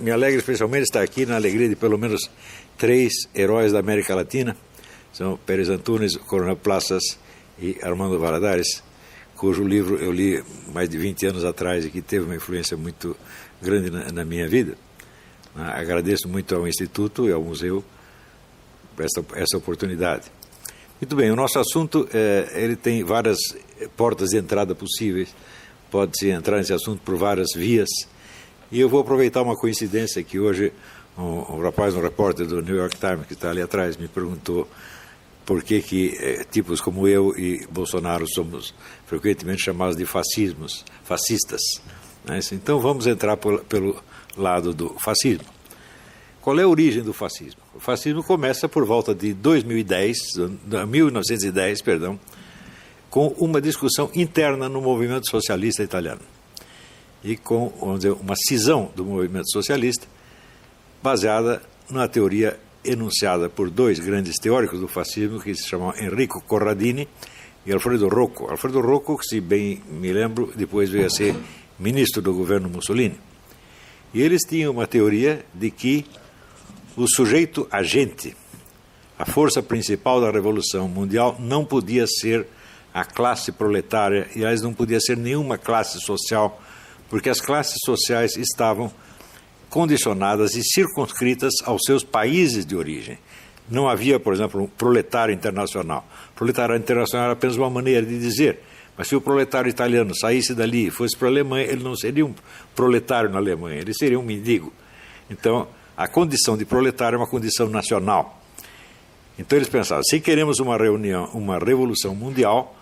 me alegra especialmente estar aqui na alegria de pelo menos 3 heróis da América Latina, são Pérez Antunes, Coronel Plazas e Armando Valladares, cujo livro eu li mais de 20 anos atrás e que teve uma influência muito grande na minha vida. Agradeço muito ao Instituto e ao Museu essa oportunidade. Muito bem, o nosso assunto ele tem várias portas de entrada possíveis, pode-se entrar nesse assunto por várias vias, e eu vou aproveitar uma coincidência que hoje um repórter do New York Times, que está ali atrás, me perguntou por que tipos como eu e Bolsonaro somos frequentemente chamados de fascistas. Né? Então vamos entrar pelo lado do fascismo. Qual é a origem do fascismo? O fascismo começa por volta de 1910, com uma discussão interna no movimento socialista italiano e com, vamos dizer, uma cisão do movimento socialista baseada na teoria enunciada por 2 grandes teóricos do fascismo que se chamam Enrico Corradini e Alfredo Rocco. Alfredo Rocco, que, se bem me lembro, depois veio a ser ministro do governo Mussolini. E eles tinham uma teoria de que o sujeito agente, a força principal da Revolução Mundial, não podia ser a classe proletária, e aliás não podia ser nenhuma classe social, porque as classes sociais estavam condicionadas e circunscritas aos seus países de origem. Não havia, por exemplo, um proletário internacional. Proletário internacional era apenas uma maneira de dizer, mas se o proletário italiano saísse dali e fosse para a Alemanha, ele não seria um proletário na Alemanha, ele seria um mendigo. Então, a condição de proletário é uma condição nacional. Então eles pensavam, se queremos uma revolução mundial,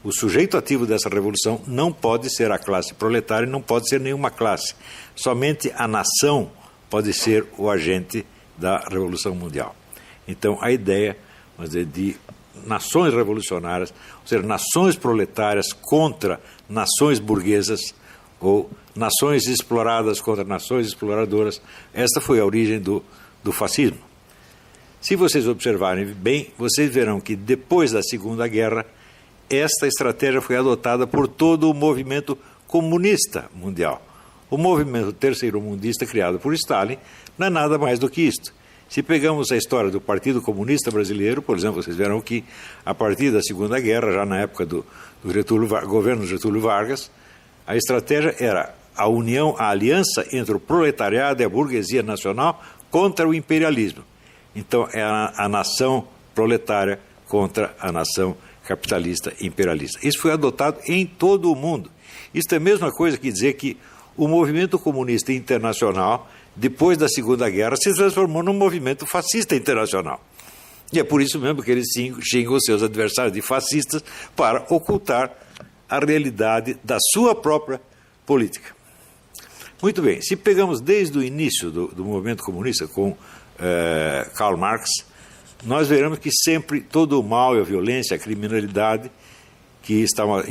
o sujeito ativo dessa revolução não pode ser a classe proletária, não pode ser nenhuma classe. Somente a nação pode ser o agente da revolução mundial. Então a ideia, vamos dizer, de nações revolucionárias, ou seja, nações proletárias contra nações burguesas, ou nações exploradas contra nações exploradoras, esta foi a origem do fascismo. Se vocês observarem bem, vocês verão que depois da Segunda Guerra, esta estratégia foi adotada por todo o movimento comunista mundial. O movimento terceiro-mundista criado por Stalin não é nada mais do que isto. Se pegamos a história do Partido Comunista Brasileiro, por exemplo, vocês verão que a partir da Segunda Guerra, já na época do governo Getúlio Vargas, a estratégia era a aliança entre o proletariado e a burguesia nacional contra o imperialismo. Então, é a nação proletária contra a nação capitalista imperialista. Isso foi adotado em todo o mundo. Isso é a mesma coisa que dizer que o movimento comunista internacional, depois da Segunda Guerra, se transformou num movimento fascista internacional. E é por isso mesmo que eles xingam os seus adversários de fascistas para ocultar a realidade da sua própria política. Muito bem, se pegamos desde o início do movimento comunista com Karl Marx, nós veremos que sempre todo o mal e a violência, a criminalidade que estavam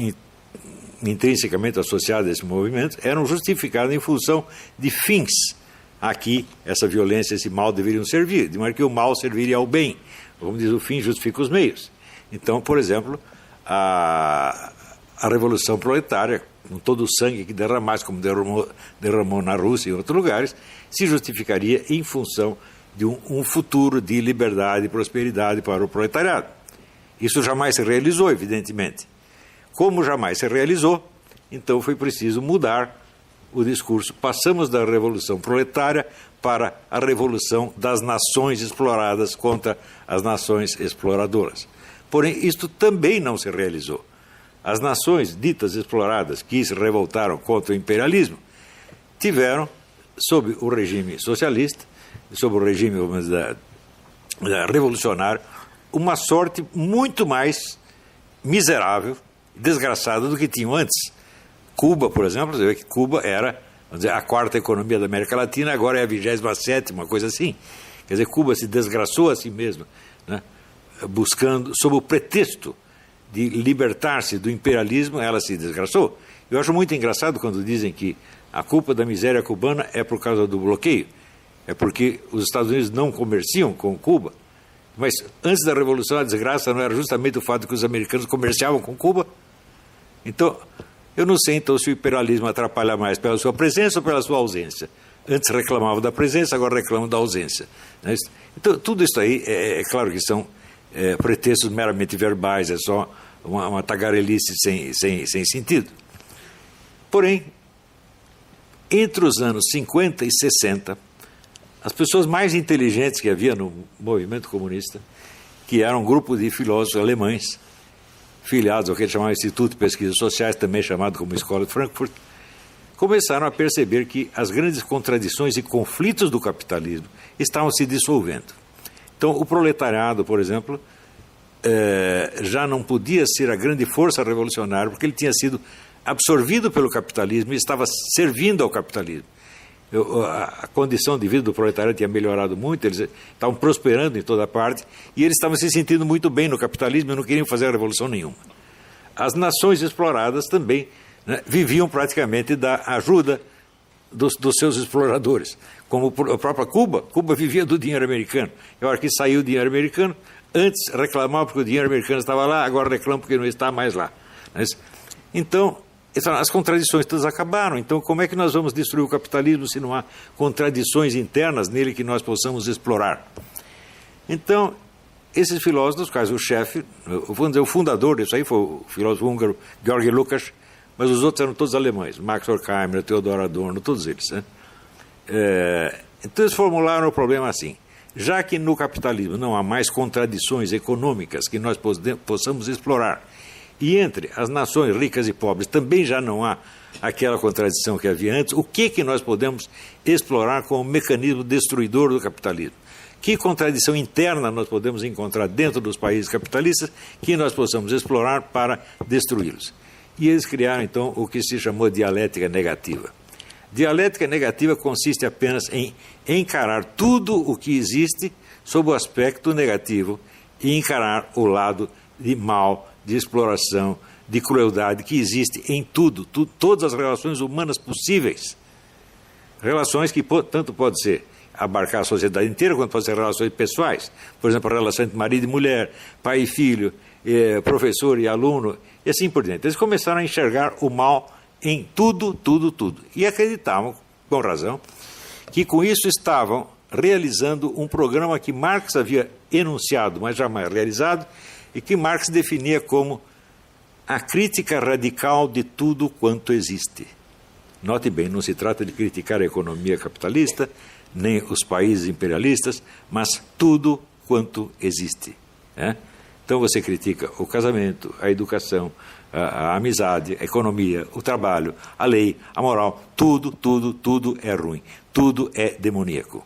intrinsecamente associados a esse movimento eram justificados em função de fins a que essa violência, esse mal deveriam servir, de maneira que o mal serviria ao bem. Como diz, o fim justifica os meios. Então, por exemplo, a Revolução Proletária, com todo o sangue que derramasse, como derramou na Rússia e em outros lugares, se justificaria em função de um futuro de liberdade e prosperidade para o proletariado. Isso jamais se realizou, evidentemente. Como jamais se realizou, então foi preciso mudar o discurso. Passamos da revolução proletária para a revolução das nações exploradas contra as nações exploradoras. Porém, isto também não se realizou. As nações ditas exploradas que se revoltaram contra o imperialismo tiveram, sob o regime socialista, sob o regime revolucionário, uma sorte muito mais miserável, desgraçada do que tinham antes. Cuba, por exemplo, você vê que Cuba era, vamos dizer, a 4ª economia da América Latina, agora é a 27ª, uma coisa assim. Quer dizer, Cuba se desgraçou a si mesma, né? Buscando, sob o pretexto de libertar-se do imperialismo, ela se desgraçou. Eu acho muito engraçado quando dizem que a culpa da miséria cubana é por causa do bloqueio, é porque os Estados Unidos não comerciam com Cuba. Mas antes da Revolução, a desgraça não era justamente o fato de que os americanos comerciavam com Cuba? Então, eu não sei então se o imperialismo atrapalha mais pela sua presença ou pela sua ausência. Antes reclamavam da presença, agora reclamam da ausência. Então, tudo isso aí, é claro que são pretextos meramente verbais, é só uma tagarelice sem sentido. Porém, entre os anos 50 e 60, as pessoas mais inteligentes que havia no movimento comunista, que era um grupo de filósofos alemães, filiados ao que eles chamavam Instituto de Pesquisas Sociais, também chamado como Escola de Frankfurt, começaram a perceber que as grandes contradições e conflitos do capitalismo estavam se dissolvendo. Então, o proletariado, por exemplo, já não podia ser a grande força revolucionária, porque ele tinha sido absorvido pelo capitalismo e estava servindo ao capitalismo. A condição de vida do proletariado tinha melhorado muito, eles estavam prosperando em toda parte, e eles estavam se sentindo muito bem no capitalismo e não queriam fazer revolução nenhuma. As nações exploradas também, né, viviam praticamente da ajuda dos seus exploradores, como a própria Cuba vivia do dinheiro americano. E a hora que saiu o dinheiro americano, antes reclamava porque o dinheiro americano estava lá, agora reclama porque não está mais lá. Então, as contradições todas acabaram. Então, como é que nós vamos destruir o capitalismo se não há contradições internas nele que nós possamos explorar? Então, esses filósofos, dos quais o chefe, vamos dizer, o fundador disso aí foi o filósofo húngaro Georgi Lukács, mas os outros eram todos alemães, Max Horkheimer, Theodor Adorno, todos eles. Né? Então, eles formularam o problema assim: já que no capitalismo não há mais contradições econômicas que nós possamos explorar, e entre as nações ricas e pobres também já não há aquela contradição que havia antes, o que nós podemos explorar como mecanismo destruidor do capitalismo? Que contradição interna nós podemos encontrar dentro dos países capitalistas que nós possamos explorar para destruí-los? E eles criaram, então, o que se chamou dialética negativa. Dialética negativa consiste apenas em encarar tudo o que existe sob o aspecto negativo e encarar o lado de mal, de exploração, de crueldade que existe em tudo, todas as relações humanas possíveis. Relações que tanto pode ser abarcar a sociedade inteira, quanto pode ser relações pessoais. Por exemplo, a relação entre marido e mulher, pai e filho, professor e aluno, e assim por diante. Eles começaram a enxergar o mal em tudo. E acreditavam, com razão, que com isso estavam realizando um programa que Marx havia enunciado, mas jamais realizado, e que Marx definia como a crítica radical de tudo quanto existe. Note bem, não se trata de criticar a economia capitalista, nem os países imperialistas, mas tudo quanto existe. Né? Então você critica o casamento, a educação, a amizade, a economia, o trabalho, a lei, a moral, tudo é ruim, tudo é demoníaco.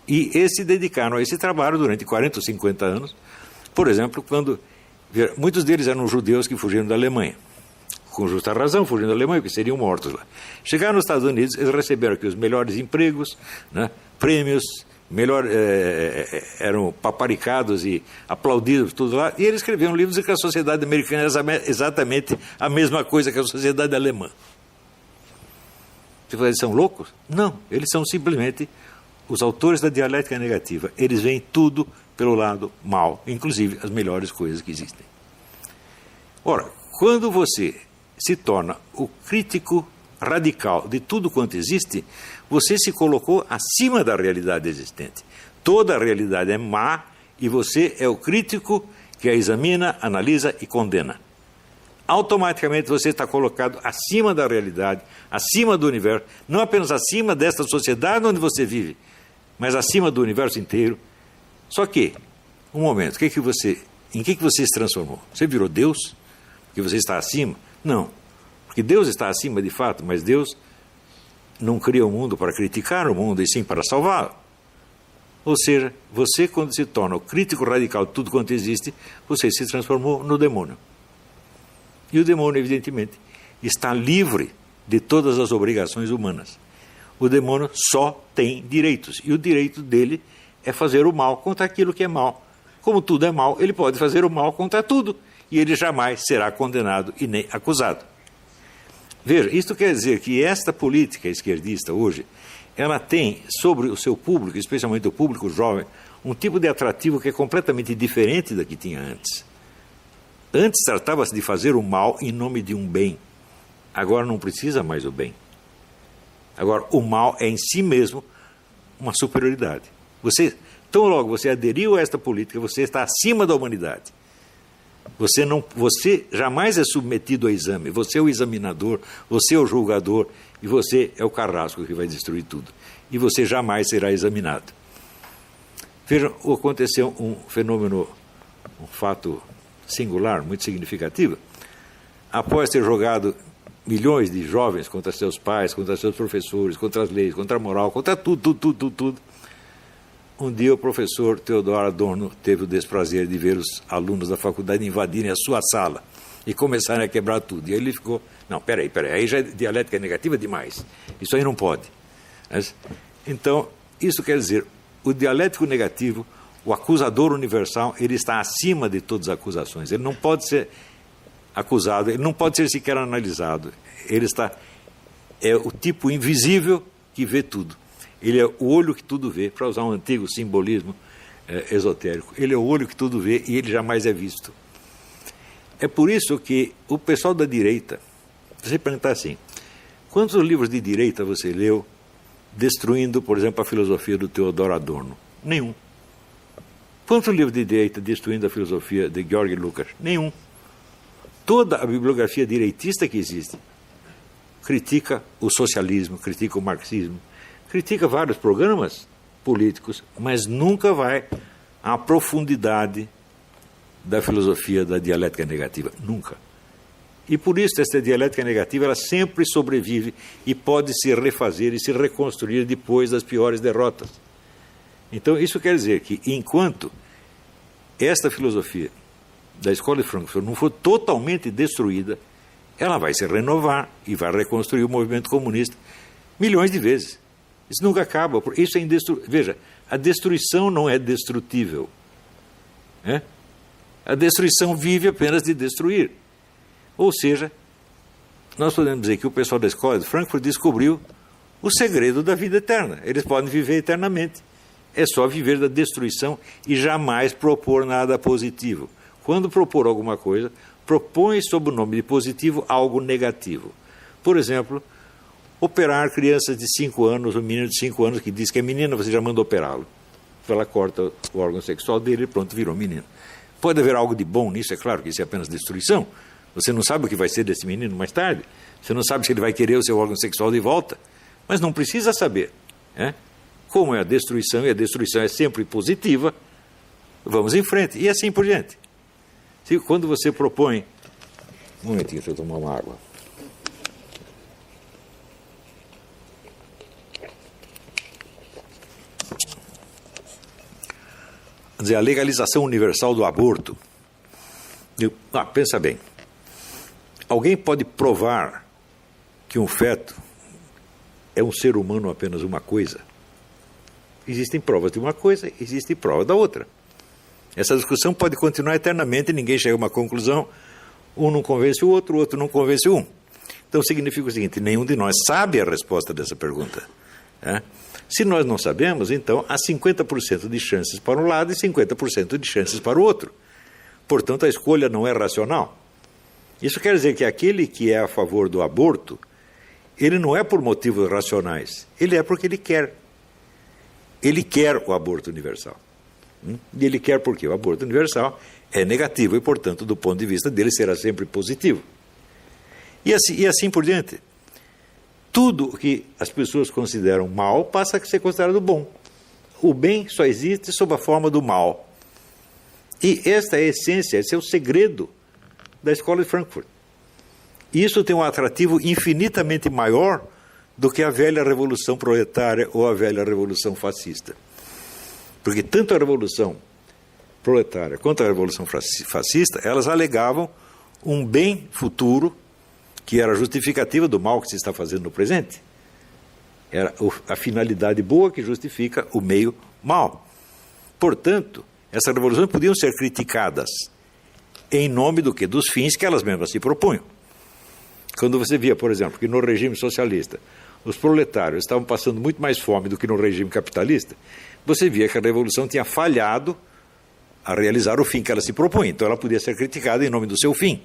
E eles se dedicaram a esse trabalho durante 40 ou 50 anos, por exemplo, quando muitos deles eram judeus que fugiram da Alemanha, com justa razão, fugindo da Alemanha, porque seriam mortos lá. Chegaram nos Estados Unidos, eles receberam aqui os melhores empregos, né, prêmios, eram paparicados e aplaudidos, tudo lá, e eles escreviam livros de que a sociedade americana era exatamente a mesma coisa que a sociedade alemã. Você fala, eles são loucos? Não, eles são simplesmente os autores da dialética negativa. Eles veem tudo pelo lado mal, inclusive as melhores coisas que existem. Ora, quando você se torna o crítico radical de tudo quanto existe, você se colocou acima da realidade existente. Toda a realidade é má e você é o crítico que a examina, analisa e condena. Automaticamente você está colocado acima da realidade, acima do universo, não apenas acima desta sociedade onde você vive, mas acima do universo inteiro. Só que, um momento, em que você se transformou? Você virou Deus? Porque você está acima? Não, porque Deus está acima de fato, mas Deus não cria o mundo para criticar o mundo, e sim para salvá-lo. Ou seja, você, quando se torna o crítico radical de tudo quanto existe, você se transformou no demônio. E o demônio, evidentemente, está livre de todas as obrigações humanas. O demônio só tem direitos, e o direito dele é fazer o mal contra aquilo que é mal. Como tudo é mal, ele pode fazer o mal contra tudo, e ele jamais será condenado e nem acusado. Veja, isto quer dizer que esta política esquerdista hoje, ela tem sobre o seu público, especialmente o público jovem, um tipo de atrativo que é completamente diferente da que tinha antes. Antes tratava-se de fazer o mal em nome de um bem. Agora não precisa mais o bem. Agora, o mal é em si mesmo uma superioridade. Tão logo você aderiu a esta política, você está acima da humanidade. Você jamais é submetido a exame. Você é o examinador, você é o julgador e você é o carrasco que vai destruir tudo. E você jamais será examinado. Vejam, aconteceu um fenômeno, um fato singular, muito significativo. Após ter jogado milhões de jovens contra seus pais, contra seus professores, contra as leis, contra a moral, contra tudo, um dia o professor Theodor Adorno teve o desprazer de ver os alunos da faculdade invadirem a sua sala e começarem a quebrar tudo. E aí ele ficou, não, peraí, aí já é dialética negativa demais. Isso aí não pode. Então, isso quer dizer, o dialético negativo, o acusador universal, ele está acima de todas as acusações. Ele não pode ser acusado, ele não pode ser sequer analisado. É o tipo invisível que vê tudo. Ele é o olho que tudo vê, para usar um antigo simbolismo esotérico. Ele é o olho que tudo vê e ele jamais é visto. É por isso que o pessoal da direita, você perguntar assim, quantos livros de direita você leu destruindo, por exemplo, a filosofia do Theodor Adorno? Nenhum. Quantos livros de direita destruindo a filosofia de Georg Lukács? Nenhum. Toda a bibliografia direitista que existe critica o socialismo, critica o marxismo, critica vários programas políticos, mas nunca vai à profundidade da filosofia da dialética negativa. Nunca. E por isso essa dialética negativa ela sempre sobrevive e pode se refazer e se reconstruir depois das piores derrotas. Então isso quer dizer que enquanto esta filosofia da Escola de Frankfurt não for totalmente destruída, ela vai se renovar e vai reconstruir o movimento comunista milhões de vezes. Isso nunca acaba. Isso é indestrutível. Veja, a destruição não é destrutível. A destruição vive apenas de destruir. Ou seja, nós podemos dizer que o pessoal da Escola de Frankfurt descobriu o segredo da vida eterna. Eles podem viver eternamente. É só viver da destruição e jamais propor nada positivo. Quando propor alguma coisa, propõe sob o nome de positivo algo negativo. Por exemplo, operar crianças de 5 anos, um menino de 5 anos que diz que é menina, você já manda operá-lo. Ela corta o órgão sexual dele e pronto, virou menino. Pode haver algo de bom nisso, é claro que isso é apenas destruição. Você não sabe o que vai ser desse menino mais tarde. Você não sabe se ele vai querer o seu órgão sexual de volta. Mas não precisa saber. Como é a destruição, e a destruição é sempre positiva, vamos em frente. E assim por diante. Quando você propõe... Um momentinho, deixa eu tomar uma água. Quer dizer, a legalização universal do aborto. Pensa bem. Alguém pode provar que um feto é um ser humano apenas uma coisa? Existem provas de uma coisa, existem provas da outra. Essa discussão pode continuar eternamente, ninguém chega a uma conclusão, um não convence o outro não convence um. Então significa o seguinte, nenhum de nós sabe a resposta dessa pergunta. Se nós não sabemos, então há 50% de chances para um lado e 50% de chances para o outro. Portanto, a escolha não é racional. Isso quer dizer que aquele que é a favor do aborto, ele não é por motivos racionais, ele é porque ele quer. Ele quer o aborto universal. E ele quer porque o aborto universal é negativo e, portanto, do ponto de vista dele, será sempre positivo. E assim por diante. Tudo que as pessoas consideram mal passa a ser considerado bom. O bem só existe sob a forma do mal. E esta é a essência, esse é o segredo da Escola de Frankfurt. Isso tem um atrativo infinitamente maior do que a velha revolução proletária ou a velha revolução fascista. Porque tanto a revolução proletária quanto a revolução fascista, elas alegavam um bem futuro que era justificativa do mal que se está fazendo no presente. Era a finalidade boa que justifica o meio mal. Portanto, essas revoluções podiam ser criticadas em nome do quê? Dos fins que elas mesmas se propunham. Quando você via, por exemplo, que no regime socialista os proletários estavam passando muito mais fome do que no regime capitalista, você via que a revolução tinha falhado a realizar o fim que ela se propunha. Então ela podia ser criticada em nome do seu fim.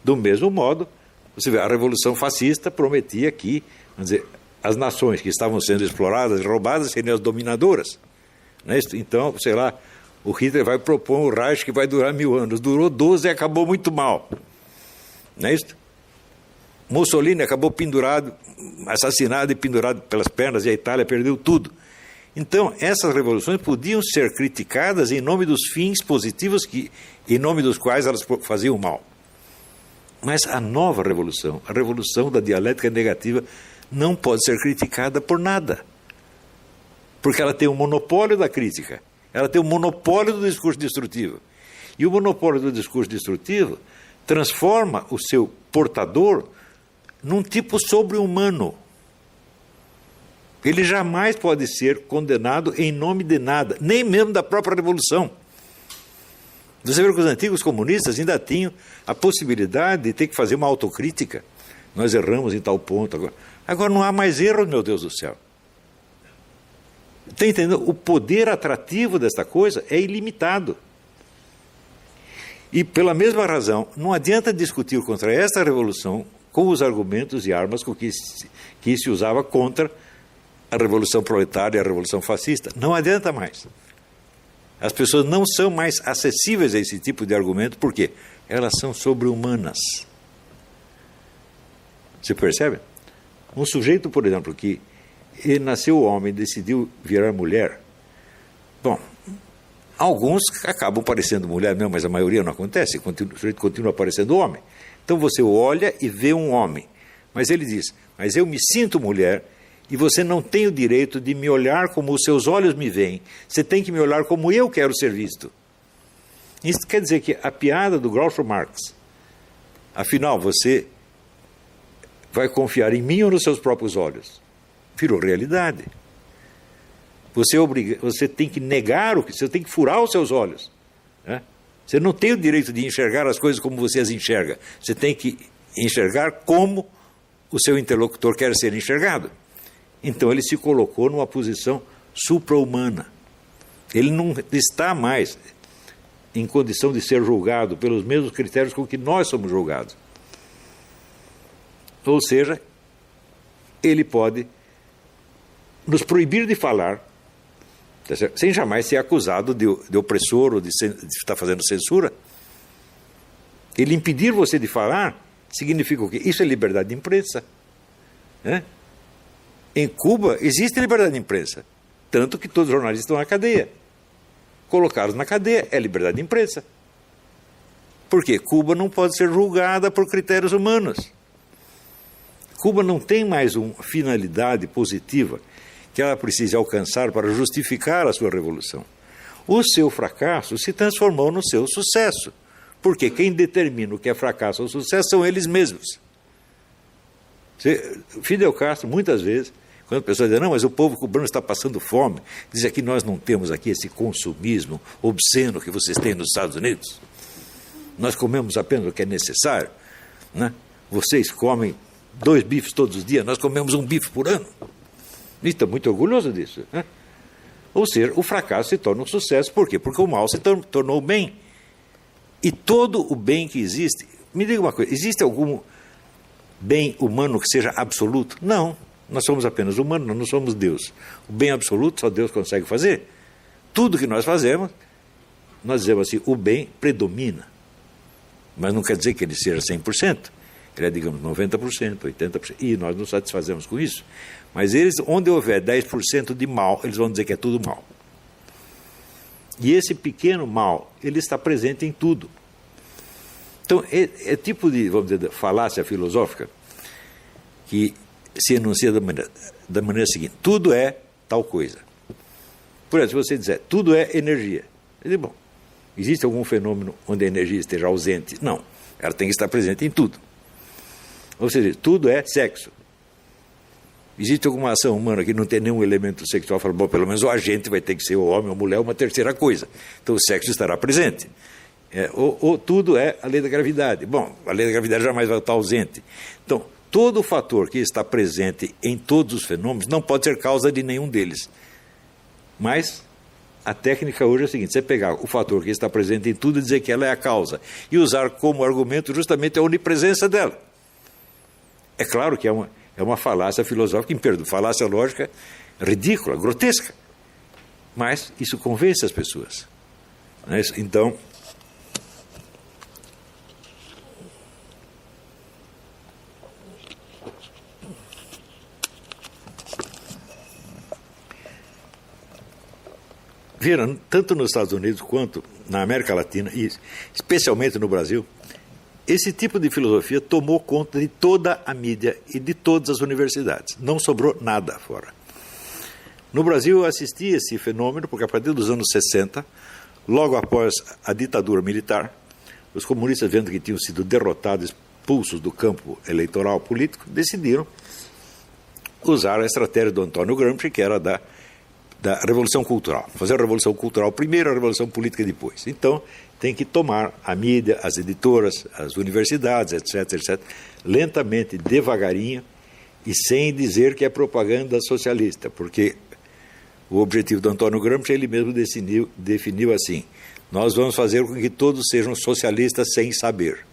Do mesmo modo, você vê, a revolução fascista prometia que, vamos dizer, as nações que estavam sendo exploradas e roubadas seriam as dominadoras. Não é isso? Então, sei lá, o Hitler vai propor um Reich que vai durar 1000 anos. Durou 12 e acabou muito mal. Não é isso? Mussolini acabou pendurado, assassinado e pendurado pelas pernas, e a Itália perdeu tudo. Então, essas revoluções podiam ser criticadas em nome dos fins positivos em nome dos quais elas faziam mal. Mas a nova revolução, a revolução da dialética negativa, não pode ser criticada por nada. Porque ela tem um monopólio da crítica, ela tem um monopólio do discurso destrutivo. E o monopólio do discurso destrutivo transforma o seu portador num tipo sobre-humano. Ele jamais pode ser condenado em nome de nada, nem mesmo da própria revolução. Você vê que os antigos comunistas ainda tinham a possibilidade de ter que fazer uma autocrítica. Nós erramos em tal ponto. Agora não há mais erro, meu Deus do céu. Está entendendo? O poder atrativo desta coisa é ilimitado. E pela mesma razão, não adianta discutir contra esta revolução com os argumentos e armas com que se usava contra a revolução proletária e a revolução fascista. Não adianta mais. As pessoas não são mais acessíveis a esse tipo de argumento, por quê? Elas são sobre-humanas. Você percebe? Um sujeito, por exemplo, que ele nasceu homem e decidiu virar mulher, bom, alguns acabam parecendo mulher mesmo, mas a maioria não acontece, o sujeito continua parecendo homem. Então você olha e vê um homem, mas ele diz, mas eu me sinto mulher e você não tem o direito de me olhar como os seus olhos me veem, você tem que me olhar como eu quero ser visto. Isso quer dizer que a piada do Groucho Marx, afinal, você vai confiar em mim ou nos seus próprios olhos? Virou realidade. Você tem que negar você tem que furar os seus olhos. Né? Você não tem o direito de enxergar as coisas como você as enxerga. Você tem que enxergar como o seu interlocutor quer ser enxergado. Então ele se colocou numa posição supra-humana. Ele não está mais em condição de ser julgado pelos mesmos critérios com que nós somos julgados. Ou seja, ele pode nos proibir de falar, sem jamais ser acusado de opressor ou de estar fazendo censura. Ele impedir você de falar significa o quê? Isso é liberdade de imprensa. Né? Em Cuba existe liberdade de imprensa, tanto que todos os jornalistas estão na cadeia. Colocá-los na cadeia é liberdade de imprensa. Por quê? Cuba não pode ser julgada por critérios humanos. Cuba não tem mais uma finalidade positiva que ela precise alcançar para justificar a sua revolução. O seu fracasso se transformou no seu sucesso, porque quem determina o que é fracasso ou sucesso são eles mesmos. Fidel Castro, muitas vezes, quando a pessoa diz, não, mas o povo cubano está passando fome, diz aqui, nós não temos aqui esse consumismo obsceno que vocês têm nos Estados Unidos. Nós comemos apenas o que é necessário. Né? Vocês comem 2 bifes todos os dias, nós comemos 1 bife por ano. E estou muito orgulhoso disso. Né? Ou seja, o fracasso se torna um sucesso. Por quê? Porque o mal se tornou bem. E todo o bem que existe... Me diga uma coisa, existe algum bem humano que seja absoluto? Não. Nós somos apenas humanos, nós não somos Deus. O bem absoluto só Deus consegue fazer. Tudo que nós fazemos, nós dizemos assim, o bem predomina. Mas não quer dizer que ele seja 100%. Ele é, digamos, 90%, 80%. E nós nos satisfazemos com isso. Mas eles, onde houver 10% de mal, eles vão dizer que é tudo mal. E esse pequeno mal, ele está presente em tudo. Então, é tipo de, vamos dizer, falácia filosófica que se enuncia da maneira seguinte: tudo é tal coisa. Por exemplo, se você disser, tudo é energia. Eu digo, bom, existe algum fenômeno onde a energia esteja ausente? Não, ela tem que estar presente em tudo. Ou seja, tudo é sexo. Existe alguma ação humana que não tem nenhum elemento sexual? Fala, bom, pelo menos o agente vai ter que ser o homem ou a mulher, uma terceira coisa. Então o sexo estará presente. Ou tudo é a lei da gravidade. Bom, a lei da gravidade jamais vai estar ausente. Então, todo fator que está presente em todos os fenômenos não pode ser causa de nenhum deles. Mas a técnica hoje é a seguinte: você pegar o fator que está presente em tudo e dizer que ela é a causa, e usar como argumento justamente a onipresença dela. É claro que é É uma falácia filosófica, falácia lógica ridícula, grotesca. Mas isso convence as pessoas. Então, viram, tanto nos Estados Unidos quanto na América Latina, e especialmente no Brasil, esse tipo de filosofia tomou conta de toda a mídia e de todas as universidades. Não sobrou nada fora. No Brasil, eu assisti a esse fenômeno, porque a partir dos anos 60, logo após a ditadura militar, os comunistas, vendo que tinham sido derrotados, expulsos do campo eleitoral político, decidiram usar a estratégia do Antônio Gramsci, que era da Revolução Cultural. Fazer a Revolução Cultural primeiro, a Revolução Política depois. Então, tem que tomar a mídia, as editoras, as universidades, etc., etc., lentamente, devagarinho, e sem dizer que é propaganda socialista, porque o objetivo do Antônio Gramsci, ele mesmo definiu assim: nós vamos fazer com que todos sejam socialistas sem saber.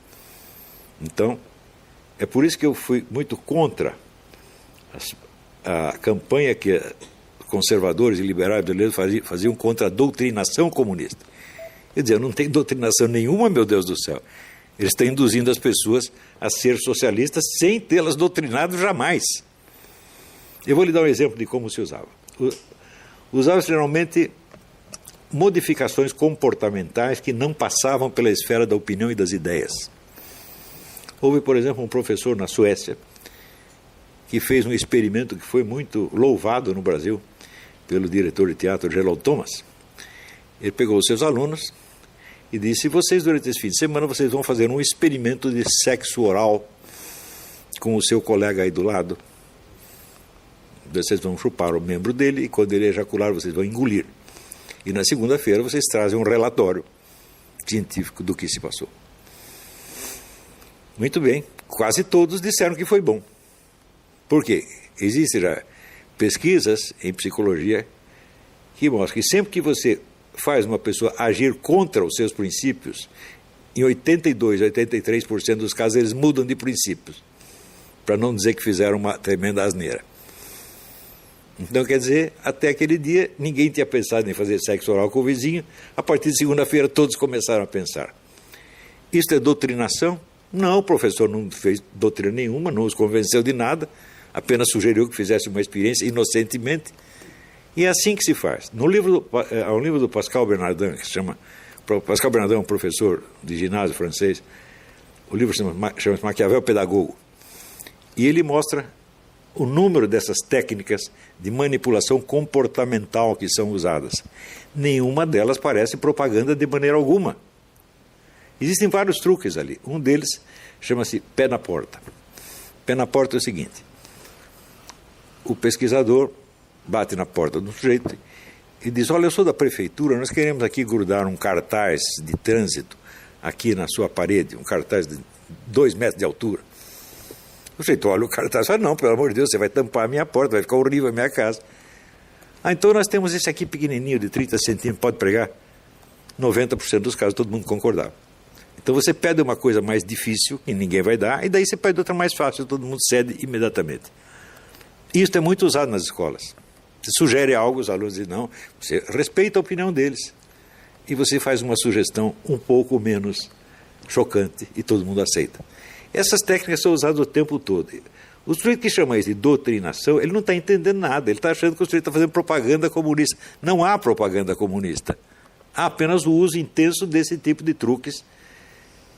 Então, é por isso que eu fui muito contra a campanha que conservadores e liberais brasileiros faziam contra a doutrinação comunista. Quer dizer, não tem doutrinação nenhuma, meu Deus do céu. Eles estão induzindo as pessoas a ser socialistas sem tê-las doutrinado jamais. Eu vou lhe dar um exemplo de como se usava. Usava geralmente modificações comportamentais que não passavam pela esfera da opinião e das ideias. Houve, por exemplo, um professor na Suécia que fez um experimento que foi muito louvado no Brasil pelo diretor de teatro Gerald Thomas. Ele pegou os seus alunos e disse: vocês, durante esse fim de semana, vocês vão fazer um experimento de sexo oral com o seu colega aí do lado. Vocês vão chupar o membro dele e, quando ele ejacular, vocês vão engolir. E na segunda-feira vocês trazem um relatório científico do que se passou. Muito bem, quase todos disseram que foi bom. Por quê? Existem já pesquisas em psicologia que mostram que sempre que você faz uma pessoa agir contra os seus princípios, em 82%, 83% dos casos eles mudam de princípios, para não dizer que fizeram uma tremenda asneira. Então, quer dizer, até aquele dia ninguém tinha pensado em fazer sexo oral com o vizinho, a partir de segunda-feira todos começaram a pensar. Isto é doutrinação? Não, o professor não fez doutrina nenhuma, não os convenceu de nada, apenas sugeriu que fizesse uma experiência inocentemente. E é assim que se faz. Há um livro do Pascal Bernardin, que se chama... Pascal Bernardin é um professor de ginásio francês. O livro chama-se Maquiavel Pedagogo. E ele mostra o número dessas técnicas de manipulação comportamental que são usadas. Nenhuma delas parece propaganda de maneira alguma. Existem vários truques ali. Um deles chama-se pé na porta. Pé na porta é o seguinte: o pesquisador bate na porta do sujeito e diz: olha, eu sou da prefeitura, nós queremos aqui grudar um cartaz de trânsito aqui na sua parede, um cartaz de 2 metros de altura. O sujeito olha o cartaz e fala: não, pelo amor de Deus, você vai tampar a minha porta, vai ficar horrível a minha casa. Ah, então nós temos esse aqui pequenininho de 30 centímetros, pode pregar? 90% dos casos todo mundo concordava. Então você pede uma coisa mais difícil, que ninguém vai dar, e daí você pede outra mais fácil, todo mundo cede imediatamente. Isso é muito usado nas escolas. Você sugere algo, os alunos dizem não, você respeita a opinião deles. E você faz uma sugestão um pouco menos chocante e todo mundo aceita. Essas técnicas são usadas o tempo todo. O sujeito que chama isso de doutrinação, ele não está entendendo nada, ele está achando que o sujeito está fazendo propaganda comunista. Não há propaganda comunista. Há apenas o uso intenso desse tipo de truques,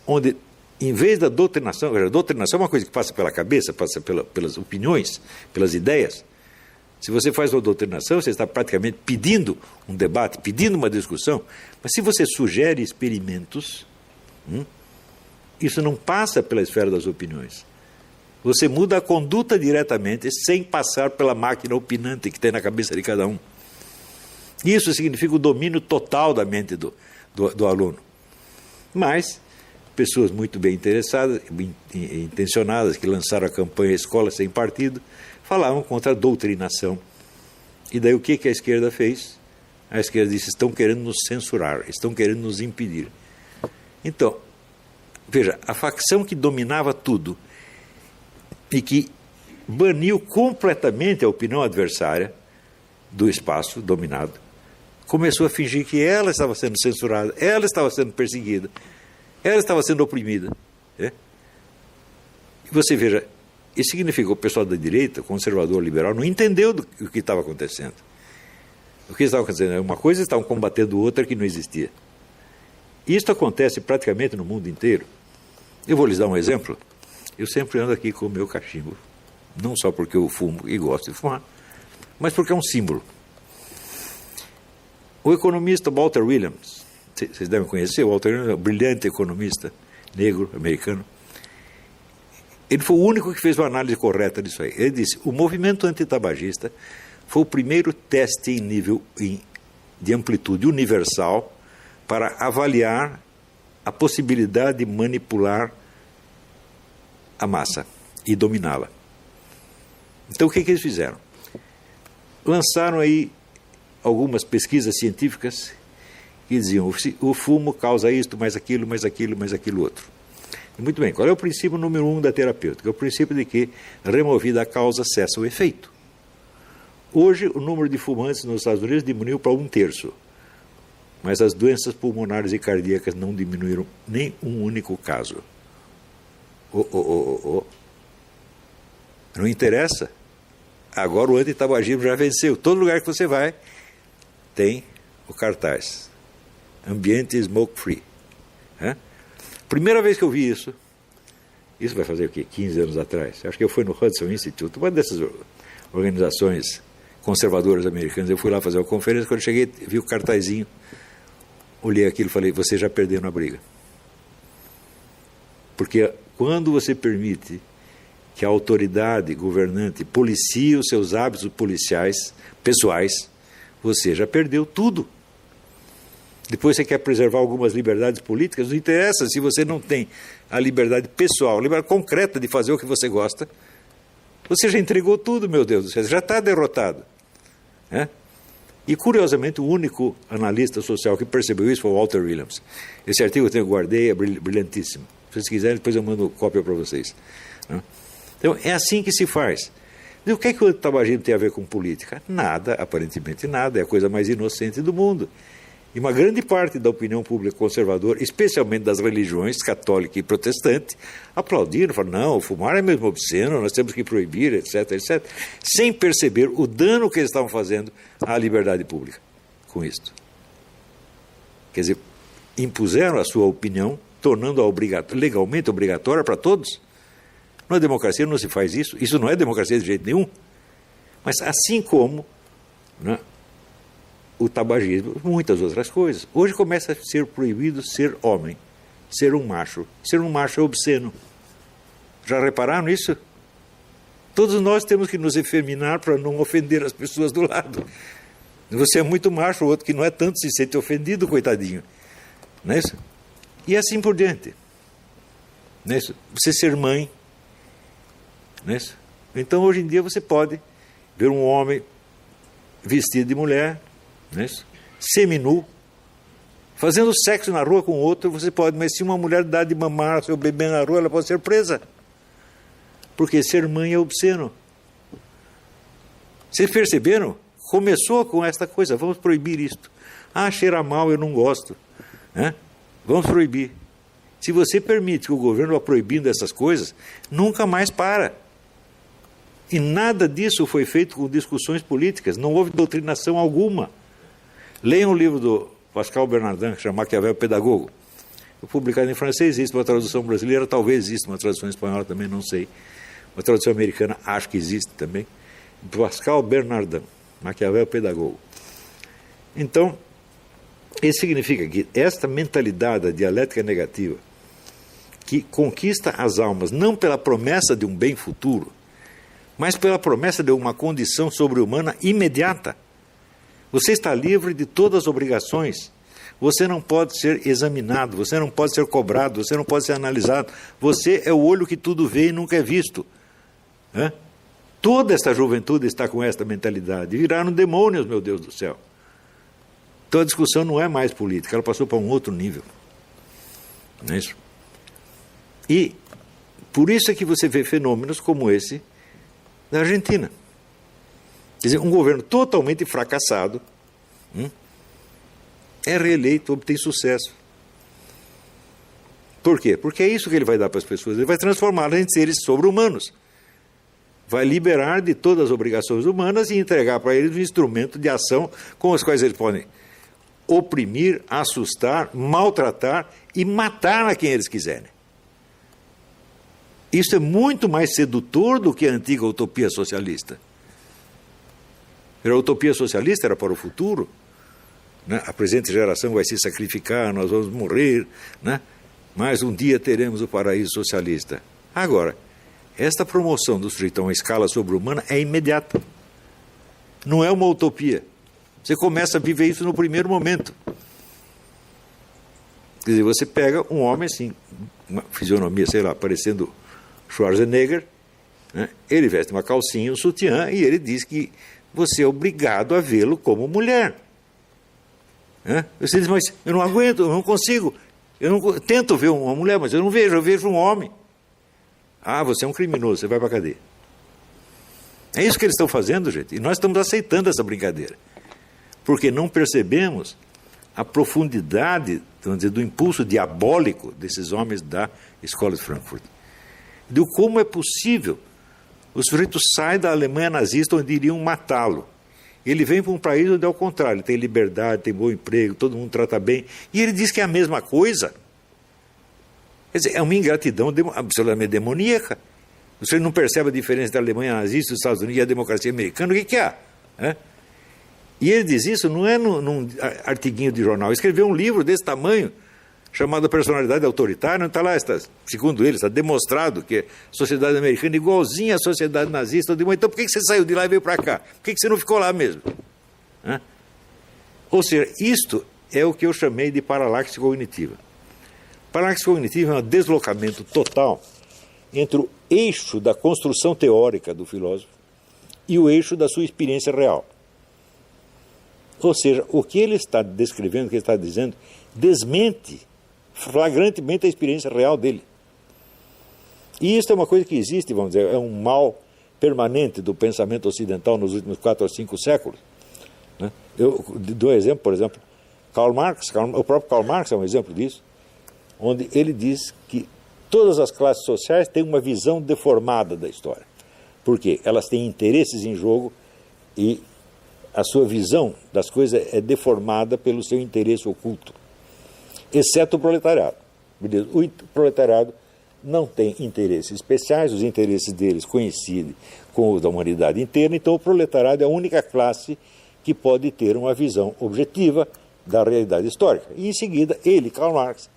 onde, em vez da doutrinação, a doutrinação é uma coisa que passa pela cabeça, passa pelas opiniões, pelas ideias. Se você faz uma doutrinação, você está praticamente pedindo um debate, pedindo uma discussão, mas se você sugere experimentos, isso não passa pela esfera das opiniões. Você muda a conduta diretamente, sem passar pela máquina opinante que tem na cabeça de cada um. Isso significa o domínio total da mente do aluno. Mas pessoas muito bem interessadas, intencionadas, que lançaram a campanha Escola Sem Partido, falavam contra a doutrinação. E daí o que a esquerda fez? A esquerda disse: estão querendo nos censurar, estão querendo nos impedir. Então, veja, a facção que dominava tudo e que baniu completamente a opinião adversária do espaço dominado. Começou a fingir que ela estava sendo censurada, ela estava sendo perseguida, ela estava sendo oprimida. E você veja, isso significa que o pessoal da direita, conservador, liberal, não entendeu o que estava acontecendo. O que estava acontecendo? Uma coisa estavam combatendo outra que não existia. Isso acontece praticamente no mundo inteiro. Eu vou lhes dar um exemplo. Eu sempre ando aqui com o meu cachimbo. Não só porque eu fumo e gosto de fumar, mas porque é um símbolo. O economista Walter Williams, vocês devem conhecer, o Walter Williams é um brilhante economista negro, americano. Ele foi o único que fez uma análise correta disso aí. Ele disse, o movimento antitabagista foi o primeiro teste em nível de amplitude universal para avaliar a possibilidade de manipular a massa e dominá-la. Então, o que eles fizeram? Lançaram aí algumas pesquisas científicas que diziam o fumo causa isto, mais aquilo, mais aquilo, mais aquilo outro. Muito bem, qual é o princípio número 1 da terapêutica? É o princípio de que, removida a causa, cessa o efeito. Hoje, o número de fumantes nos Estados Unidos diminuiu para 1/3, mas as doenças pulmonares e cardíacas não diminuíram nem um único caso. Não interessa. Agora o antitabagismo já venceu. Todo lugar que você vai tem o cartaz. Ambiente smoke free. Primeira vez que eu vi isso vai fazer o quê? 15 anos atrás. Acho que eu fui no Hudson Institute, uma dessas organizações conservadoras americanas. Eu fui lá fazer uma conferência, quando cheguei, vi o cartazinho, olhei aquilo e falei, você já perdeu na briga. Porque quando você permite que a autoridade governante policie os seus hábitos policiais, pessoais, você já perdeu tudo. Depois você quer preservar algumas liberdades políticas, não interessa se você não tem a liberdade pessoal, a liberdade concreta de fazer o que você gosta, você já entregou tudo, meu Deus do céu, já está derrotado. E, curiosamente, o único analista social que percebeu isso foi o Walter Williams. Esse artigo eu guardei, é brilhantíssimo. Se vocês quiserem, depois eu mando cópia para vocês. Então, é assim que se faz. E o que é que o tabagismo tem a ver com política? Nada, aparentemente nada, é a coisa mais inocente do mundo. E uma grande parte da opinião pública conservadora, especialmente das religiões católica e protestante, aplaudiram, falaram, não, fumar é mesmo obsceno, nós temos que proibir, etc, etc, sem perceber o dano que eles estavam fazendo à liberdade pública com isto. Quer dizer, impuseram a sua opinião, tornando-a legalmente obrigatória para todos. Na democracia não se faz isso, isso não é democracia de jeito nenhum. Mas assim como o tabagismo, muitas outras coisas. Hoje começa a ser proibido ser homem, ser um macho. Ser um macho é obsceno. Já repararam nisso? Todos nós temos que nos efeminar para não ofender as pessoas do lado. Você é muito macho, o outro que não é tanto se sente ofendido, coitadinho. Não é isso? E assim por diante. Não é isso? Você ser mãe. Não é isso? Então, hoje em dia, você pode ver um homem vestido de mulher, não é isso? Seminu, fazendo sexo na rua com outro, você pode, mas se uma mulher dá de mamar ao seu bebê na rua, ela pode ser presa. Porque ser mãe é obsceno. Vocês perceberam? Começou com esta coisa, vamos proibir isto. Cheira mal, eu não gosto. Vamos proibir. Se você permite que o governo vá proibindo essas coisas, nunca mais para. E nada disso foi feito com discussões políticas, não houve doutrinação alguma. Leiam o livro do Pascal Bernardin, que chama Maquiavel Pedagogo. Foi publicado em francês, existe uma tradução brasileira, talvez exista uma tradução espanhola também, não sei. Uma tradução americana, acho que existe também. Pascal Bernardin, Maquiavel Pedagogo. Então, isso significa que esta mentalidade, a dialética negativa, que conquista as almas não pela promessa de um bem futuro, mas pela promessa de uma condição sobre-humana imediata. Você está livre de todas as obrigações. Você não pode ser examinado, você não pode ser cobrado, você não pode ser analisado. Você é o olho que tudo vê e nunca é visto. Toda esta juventude está com esta mentalidade. Viraram demônios, meu Deus do céu. Então a discussão não é mais política, ela passou para um outro nível. Não é isso? E por isso é que você vê fenômenos como esse da Argentina. Quer dizer, um governo totalmente fracassado é reeleito, obtém sucesso. Por quê? Porque é isso que ele vai dar para as pessoas. Ele vai transformá-las em seres sobre-humanos. Vai liberar de todas as obrigações humanas e entregar para eles um instrumento de ação com os quais eles podem oprimir, assustar, maltratar e matar a quem eles quiserem. Isso é muito mais sedutor do que a antiga utopia socialista. A utopia socialista era para o futuro, né? A presente geração vai se sacrificar, nós vamos morrer, né? Mas um dia teremos o paraíso socialista. Agora, esta promoção do sujeito a uma escala sobre-humana é imediata. Não é uma utopia. Você começa a viver isso no primeiro momento. Quer dizer, você pega um homem assim, uma fisionomia, sei lá, parecendo Schwarzenegger, né? Ele veste uma calcinha, um sutiã, e ele diz que você é obrigado a vê-lo como mulher. Né? Você diz, mas eu não aguento, eu não consigo. Tento ver uma mulher, mas eu vejo um homem. Ah, você é um criminoso, você vai para a cadeia. É isso que eles estão fazendo, gente. E nós estamos aceitando essa brincadeira. Porque não percebemos a profundidade, vamos dizer, do impulso diabólico desses homens da Escola de Frankfurt. De como é possível o sujeito sai da Alemanha nazista onde iriam matá-lo. Ele vem para um país onde é o contrário, ele tem liberdade, tem bom emprego, todo mundo trata bem, e ele diz que é a mesma coisa. Quer dizer, é uma ingratidão absolutamente demoníaca. Você não percebe a diferença da Alemanha nazista, dos Estados Unidos e a democracia americana, o que há? E ele diz isso não é num artiguinho de jornal, ele escreveu um livro desse tamanho, chamado Personalidade Autoritária, não está lá, segundo ele, está demonstrado que a sociedade americana é igualzinha à sociedade nazista. Então por que você saiu de lá e veio para cá? Por que você não ficou lá mesmo? Ou seja, isto é o que eu chamei de paralaxe cognitiva. Paralaxe cognitiva é um deslocamento total entre o eixo da construção teórica do filósofo e o eixo da sua experiência real. Ou seja, o que ele está descrevendo, o que ele está dizendo, desmente flagrantemente a experiência real dele. E isso é uma coisa que existe, vamos dizer, é um mal permanente do pensamento ocidental nos últimos 4 ou 5 séculos. Né? Eu dou exemplo, por exemplo, Karl Marx, o próprio Karl Marx é um exemplo disso, onde ele diz que todas as classes sociais têm uma visão deformada da história. Por quê? Elas têm interesses em jogo e a sua visão das coisas é deformada pelo seu interesse oculto. Exceto o proletariado. O proletariado não tem interesses especiais, os interesses deles coincidem com os da humanidade inteira, então o proletariado é a única classe que pode ter uma visão objetiva da realidade histórica. E em seguida, ele, Karl Marx,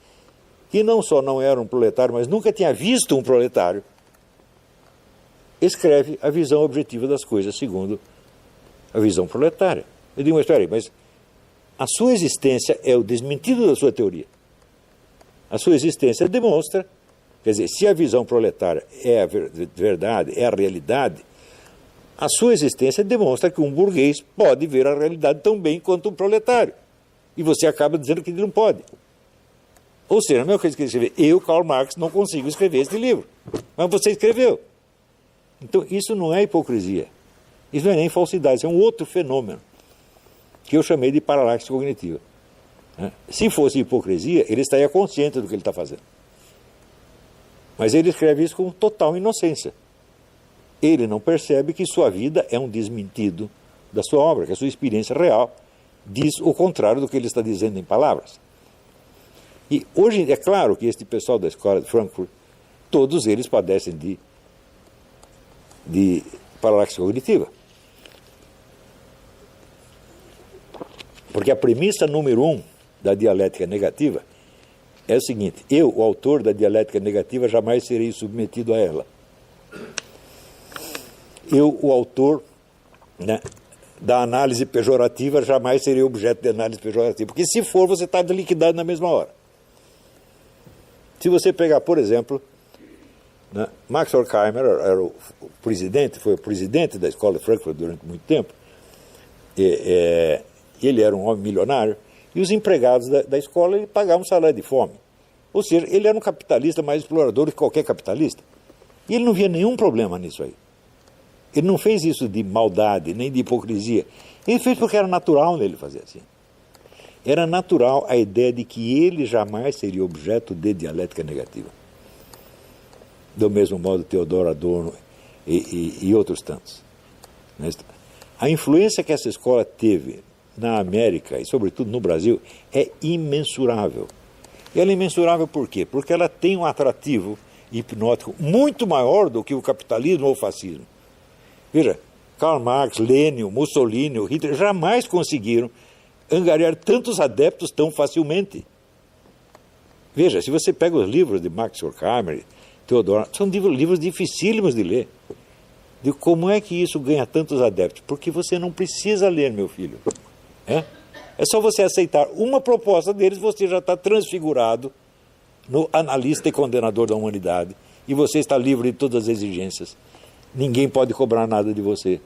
que não só não era um proletário, mas nunca tinha visto um proletário, escreve a visão objetiva das coisas segundo a visão proletária. Eu digo, mas espera aí, mas a sua existência é o desmentido da sua teoria. A sua existência demonstra, quer dizer, se a visão proletária é a verdade, é a realidade, a sua existência demonstra que um burguês pode ver a realidade tão bem quanto um proletário. E você acaba dizendo que ele não pode. Ou seja, a mesma coisa que escrever, eu, Karl Marx, não consigo escrever este livro. Mas você escreveu. Então, isso não é hipocrisia. Isso não é nem falsidade, isso é um outro fenômeno que eu chamei de paralaxe cognitiva. Se fosse hipocrisia, ele estaria consciente do que ele está fazendo. Mas ele escreve isso com total inocência. Ele não percebe que sua vida é um desmentido da sua obra, que a sua experiência real diz o contrário do que ele está dizendo em palavras. E hoje é claro que este pessoal da Escola de Frankfurt, todos eles padecem de paralaxe cognitiva. Porque a premissa número 1 da dialética negativa é o seguinte: eu, o autor da dialética negativa, jamais serei submetido a ela. Eu, o autor, né, da análise pejorativa, jamais serei objeto de análise pejorativa. Porque se for, você está liquidado na mesma hora. Se você pegar, por exemplo, né, Max Horkheimer era o presidente, foi o presidente da Escola de Frankfurt durante muito tempo. Ele era um homem milionário, e os empregados da escola ele pagavam salário de fome. Ou seja, ele era um capitalista mais explorador que qualquer capitalista. E ele não via nenhum problema nisso aí. Ele não fez isso de maldade, nem de hipocrisia. Ele fez porque era natural nele fazer assim. Era natural a ideia de que ele jamais seria objeto de dialética negativa. Do mesmo modo, Teodoro Adorno e outros tantos. A influência que essa escola teve na América, e sobretudo no Brasil, é imensurável. E ela é imensurável por quê? Porque ela tem um atrativo hipnótico muito maior do que o capitalismo ou o fascismo. Veja, Karl Marx, Lenin, Mussolini, Hitler jamais conseguiram angariar tantos adeptos tão facilmente. Veja, se você pega os livros de Max Horkheimer, Teodoro, são livros dificílimos de ler. De como é que isso ganha tantos adeptos? Porque você não precisa ler, meu filho. É só você aceitar uma proposta deles, você já está transfigurado no analista e condenador da humanidade. E você está livre de todas as exigências. Ninguém pode cobrar nada de você.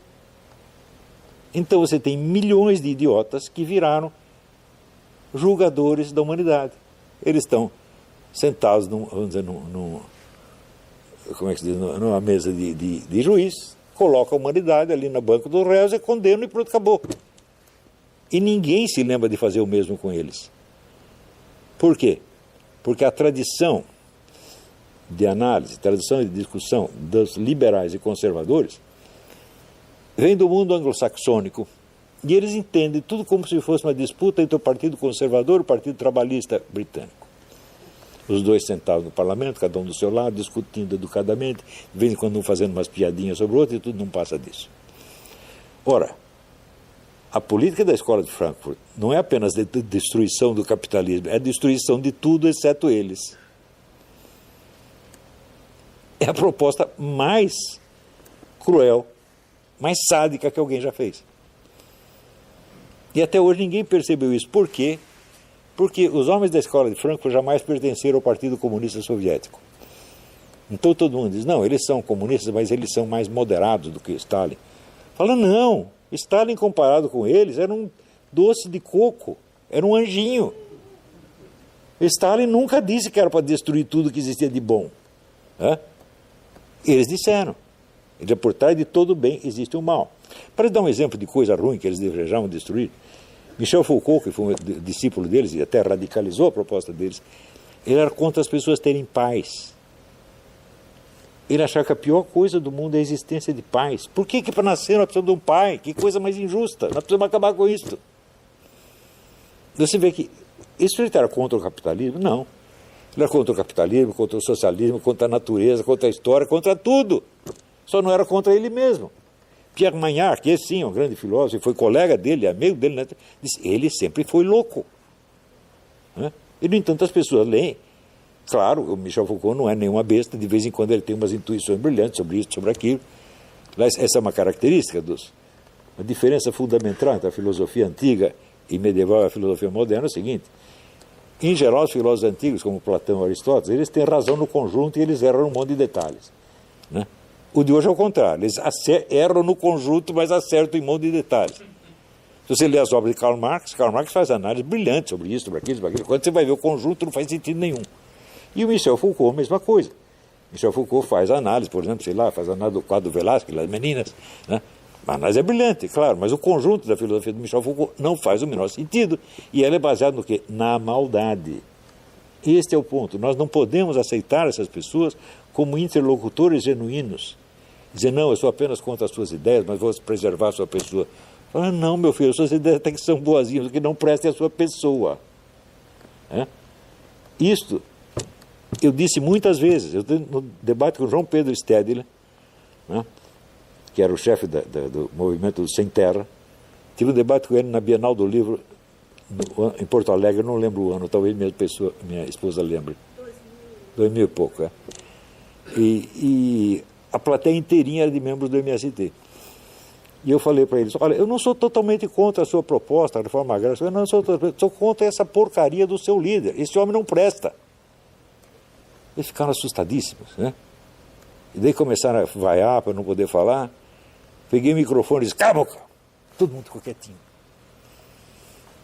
Então você tem milhões de idiotas que viraram julgadores da humanidade. Eles estão sentados como é que se diz, numa mesa de juiz, colocam a humanidade ali no banco dos réus e condenam e pronto, acabou. E ninguém se lembra de fazer o mesmo com eles. Por quê? Porque a tradição de análise, tradição de discussão dos liberais e conservadores vem do mundo anglo-saxônico e eles entendem tudo como se fosse uma disputa entre o Partido Conservador e o Partido Trabalhista britânico. Os dois sentados no parlamento, cada um do seu lado, discutindo educadamente, de vez em quando um fazendo umas piadinhas sobre o outro, e tudo não passa disso. Ora, a política da Escola de Frankfurt não é apenas de destruição do capitalismo, é a destruição de tudo exceto eles. É a proposta mais cruel, mais sádica que alguém já fez. E até hoje ninguém percebeu isso. Por quê? Porque os homens da Escola de Frankfurt jamais pertenceram ao Partido Comunista Soviético. Então todo mundo diz, não, eles são comunistas, mas eles são mais moderados do que Stalin. Fala, não, Stalin comparado com eles era um doce de coco, era um anjinho. Stalin nunca disse que era para destruir tudo que existia de bom. Eles disseram. Por trás de todo bem existe o mal. Para dar um exemplo de coisa ruim que eles desejavam destruir, Michel Foucault, que foi um discípulo deles e até radicalizou a proposta deles, ele era contra as pessoas terem pais. Ele achava que a pior coisa do mundo é a existência de pais. Por que para nascer nós precisamos de um pai? Que coisa mais injusta. Nós precisamos acabar com isso. Você vê que isso ele era contra o capitalismo? Não. Ele era contra o capitalismo, contra o socialismo, contra a natureza, contra a história, contra tudo. Só não era contra ele mesmo. Pierre Magnard, que sim, é um grande filósofo, foi colega dele, amigo dele, né? Disse, ele sempre foi louco. E, no entanto, as pessoas leem. Claro, o Michel Foucault não é nenhuma besta, de vez em quando ele tem umas intuições brilhantes sobre isso, sobre aquilo. Mas essa é uma característica a diferença fundamental entre a filosofia antiga e medieval e a filosofia moderna é o seguinte. Em geral, os filósofos antigos, como Platão e Aristóteles, eles têm razão no conjunto e eles erram num monte de detalhes. O de hoje é o contrário, eles erram no conjunto, mas acertam em um monte de detalhes. Se você lê as obras de Karl Marx faz análises brilhantes sobre isso, sobre aquilo, sobre aquilo. Quando você vai ver o conjunto, não faz sentido nenhum. E o Michel Foucault, a mesma coisa. Michel Foucault faz análise, por exemplo, faz análise do quadro do Velázquez, das meninas. A análise é brilhante, claro, mas o conjunto da filosofia do Michel Foucault não faz o menor sentido. E ela é baseada no quê? Na maldade. Este é o ponto. Nós não podemos aceitar essas pessoas como interlocutores genuínos. Dizer, não, eu sou apenas contra as suas ideias, mas vou preservar a sua pessoa. Fala, não, meu filho, as suas ideias até que são boazinhas, que não prestem a sua pessoa. Isto, eu disse muitas vezes, no debate com João Pedro Stedler, que era o chefe do movimento do Sem Terra, tive um debate com ele na Bienal do Livro, em Porto Alegre, não lembro o ano, talvez minha esposa lembre. 2000 e pouco, E a plateia inteirinha era de membros do MST. E eu falei para eles, olha, eu não sou totalmente contra a sua proposta, a reforma agrária, eu não sou contra essa porcaria do seu líder, esse homem não presta. Eles ficaram assustadíssimos, E daí começaram a vaiar para não poder falar. Peguei o microfone e disse, cala a boca! Todo mundo ficou quietinho.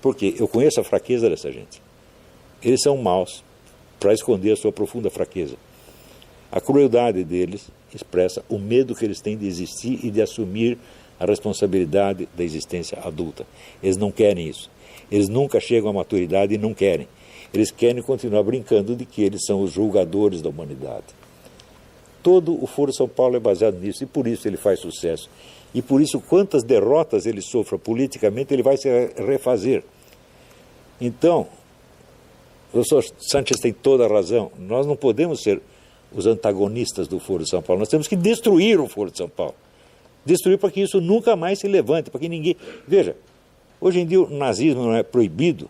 Porque eu conheço a fraqueza dessa gente. Eles são maus para esconder a sua profunda fraqueza. A crueldade deles expressa o medo que eles têm de existir e de assumir a responsabilidade da existência adulta. Eles não querem isso. Eles nunca chegam à maturidade e não querem. Eles querem continuar brincando de que eles são os julgadores da humanidade. Todo o Foro São Paulo é baseado nisso, e por isso ele faz sucesso. E por isso, quantas derrotas ele sofra politicamente, ele vai se refazer. Então, o professor Sánchez tem toda a razão. Nós não podemos ser os antagonistas do Foro de São Paulo. Nós temos que destruir o Foro de São Paulo. Destruir para que isso nunca mais se levante, para que ninguém... Veja, hoje em dia o nazismo não é proibido.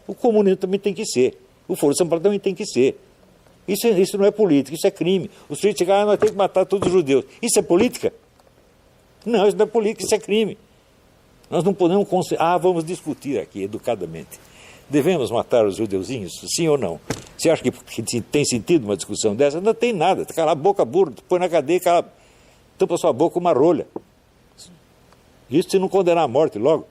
O comunismo também tem que ser. O Foro de São Paulo também tem que ser. Isso não é política, isso é crime. Os sujeito chegam, nós temos que matar todos os judeus. Isso é política? Não, isso não é política, isso é crime. Nós não podemos... vamos discutir aqui, educadamente. Devemos matar os judeuzinhos, sim ou não? Você acha que tem sentido uma discussão dessa? Não tem nada. Cala a boca, burro, põe na cadeia, tampa sua boca com uma rolha. Isso se não condenar à morte logo.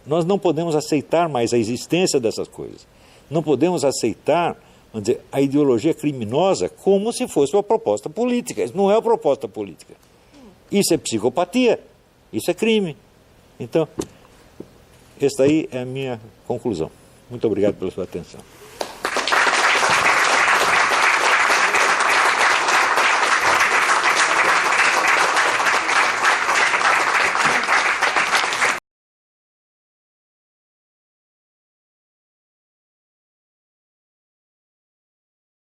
Nós não podemos aceitar mais a existência dessas coisas. Não podemos aceitar, vamos dizer, a ideologia criminosa como se fosse uma proposta política. Isso não é uma proposta política. Isso é psicopatia. Isso é crime. Então, esta aí é a minha conclusão. Muito obrigado pela sua atenção.